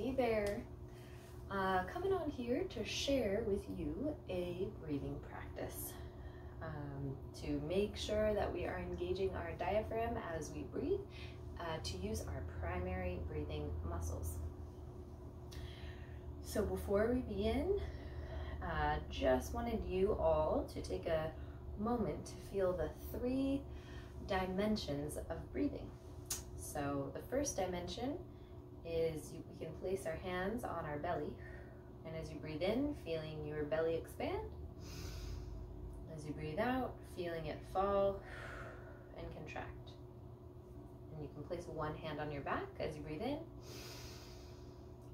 Hey there, coming on here to share with you a breathing practice to make sure that we are engaging our diaphragm as we breathe to use our primary breathing muscles. So before we begin, just wanted you all to take a moment to feel the 3 dimensions of breathing. So the first dimension is we can place our hands on our belly, and as you breathe in, feeling your belly expand. As you breathe out, feeling it fall and contract. And you can place one hand on your back as you breathe in.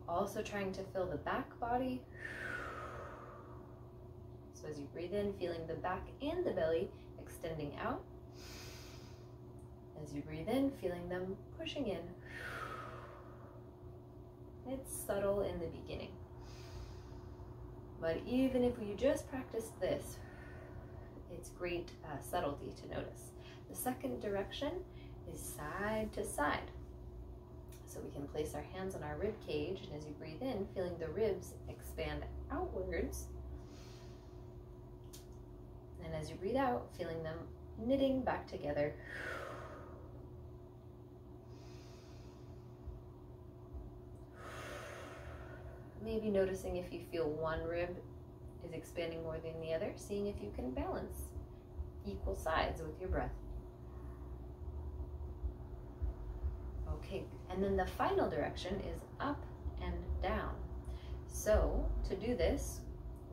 Also trying to feel the back body. So as you breathe in, feeling the back and the belly extending out. As you breathe in, feeling them pushing in. It's subtle in the beginning. But even if you just practice this, it's great subtlety to notice. The second direction is side to side. So we can place our hands on our rib cage, and as you breathe in, feeling the ribs expand outwards. And as you breathe out, feeling them knitting back together. Maybe noticing if you feel one rib is expanding more than the other, seeing if you can balance equal sides with your breath. Okay, and then the final direction is up and down. So to do this,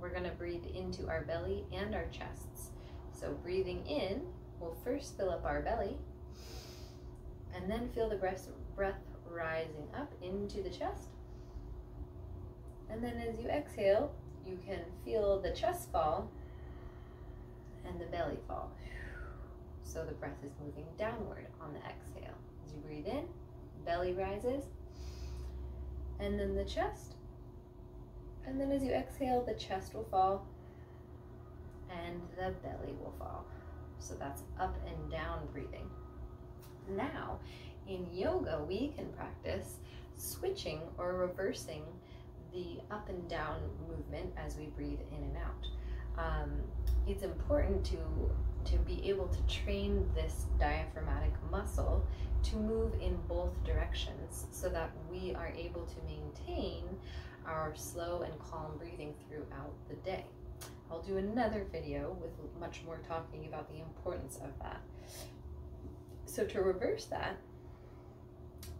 we're going to breathe into our belly and our chests. So breathing in, we'll first fill up our belly, and then feel the breath rising up into the chest. And then as you exhale, you can feel the chest fall and the belly fall. So the breath is moving downward on the exhale. As you breathe in, belly rises, and then the chest. And then as you exhale, the chest will fall and the belly will fall. So that's up and down breathing. Now, in yoga, we can practice switching or reversing the up and down movement as we breathe in and out. It's important to be able to train this diaphragmatic muscle to move in both directions so that we are able to maintain our slow and calm breathing throughout the day. I'll do another video with much more talking about the importance of that. So to reverse that,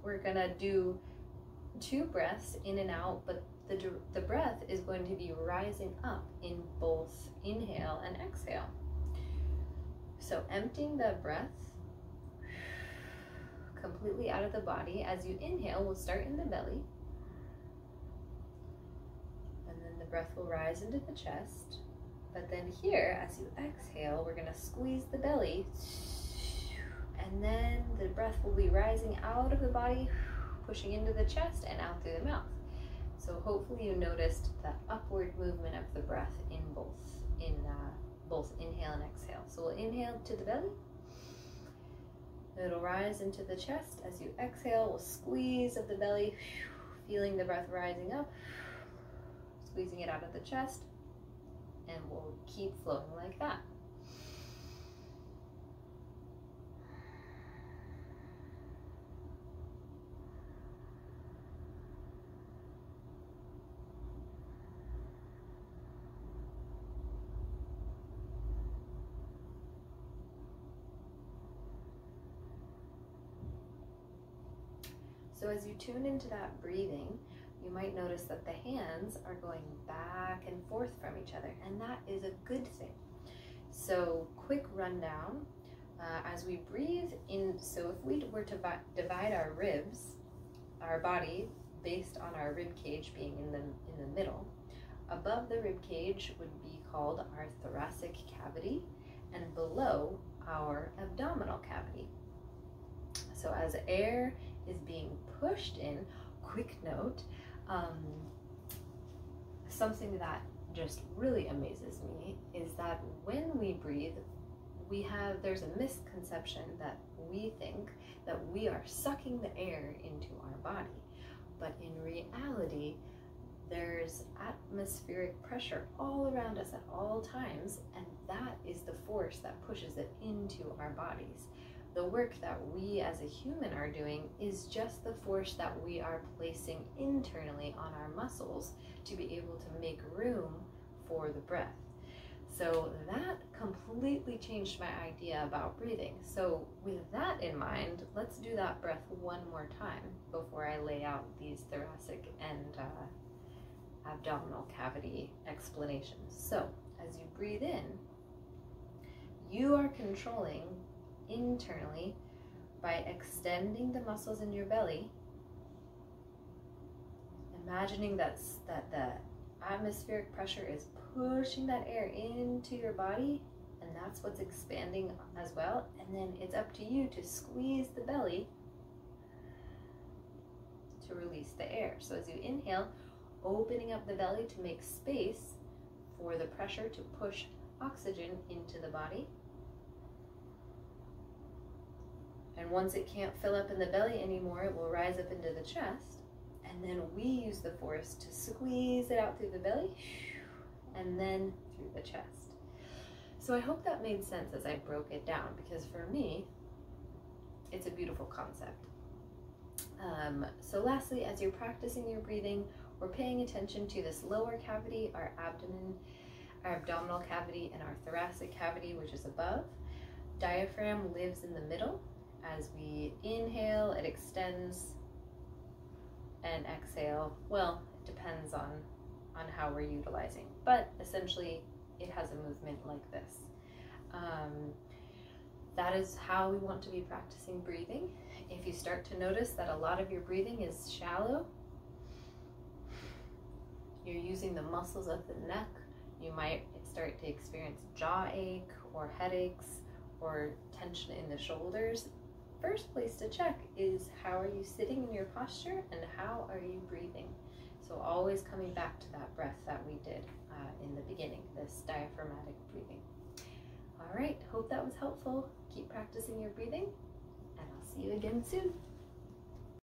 we're gonna do 2 breaths in and out, but the breath is going to be rising up in both inhale and exhale. So emptying the breath completely out of the body. As you inhale, we'll start in the belly, and then the breath will rise into the chest. But then here, as you exhale, we're going to squeeze the belly, and then the breath will be rising out of the body, pushing into the chest and out through the mouth. So hopefully you noticed the upward movement of the breath in both inhale and exhale. So we'll inhale to the belly. It'll rise into the chest. As you exhale, we'll squeeze of the belly, feeling the breath rising up, squeezing it out of the chest, and we'll keep flowing like that. So as you tune into that breathing, you might notice that the hands are going back and forth from each other, and that is a good thing. So quick rundown, as we breathe in, so if we were to divide our ribs, our body, based on our rib cage being in the middle, above the rib cage would be called our thoracic cavity, and below our abdominal cavity. So as air is being pushed in, quick note, something that just really amazes me is that when we breathe, there's a misconception that we think that we are sucking the air into our body. But in reality, reality, there's atmospheric pressure all around us at all times, and that is the force that pushes it into our bodies. The work that we as a human are doing is just the force that we are placing internally on our muscles to be able to make room for the breath. So that completely changed my idea about breathing. So with that in mind, let's do that breath one more time before I lay out these thoracic and abdominal cavity explanations. So as you breathe in, you are controlling internally by extending the muscles in your belly, imagining that the atmospheric pressure is pushing that air into your body, and that's what's expanding as well. And then it's up to you to squeeze the belly to release the air. So as you inhale, opening up the belly to make space for the pressure to push oxygen into the body. And once it can't fill up in the belly anymore, it will rise up into the chest. And then we use the force to squeeze it out through the belly and then through the chest. So I hope that made sense as I broke it down, because for me, it's a beautiful concept. So lastly, as you're practicing your breathing, we're paying attention to this lower cavity, our abdomen, our abdominal cavity, and our thoracic cavity, which is above. Diaphragm lives in the middle. As we inhale, it extends, and exhale, well, it depends on how we're utilizing, but essentially it has a movement like this. That is how we want to be practicing breathing. If you start to notice that a lot of your breathing is shallow, you're using the muscles of the neck, you might start to experience jaw ache or headaches or tension in the shoulders. First place to check is, how are you sitting in your posture and how are you breathing? So always coming back to that breath that we did in the beginning, this diaphragmatic breathing. All right, hope that was helpful. Keep practicing your breathing, and I'll see you again soon.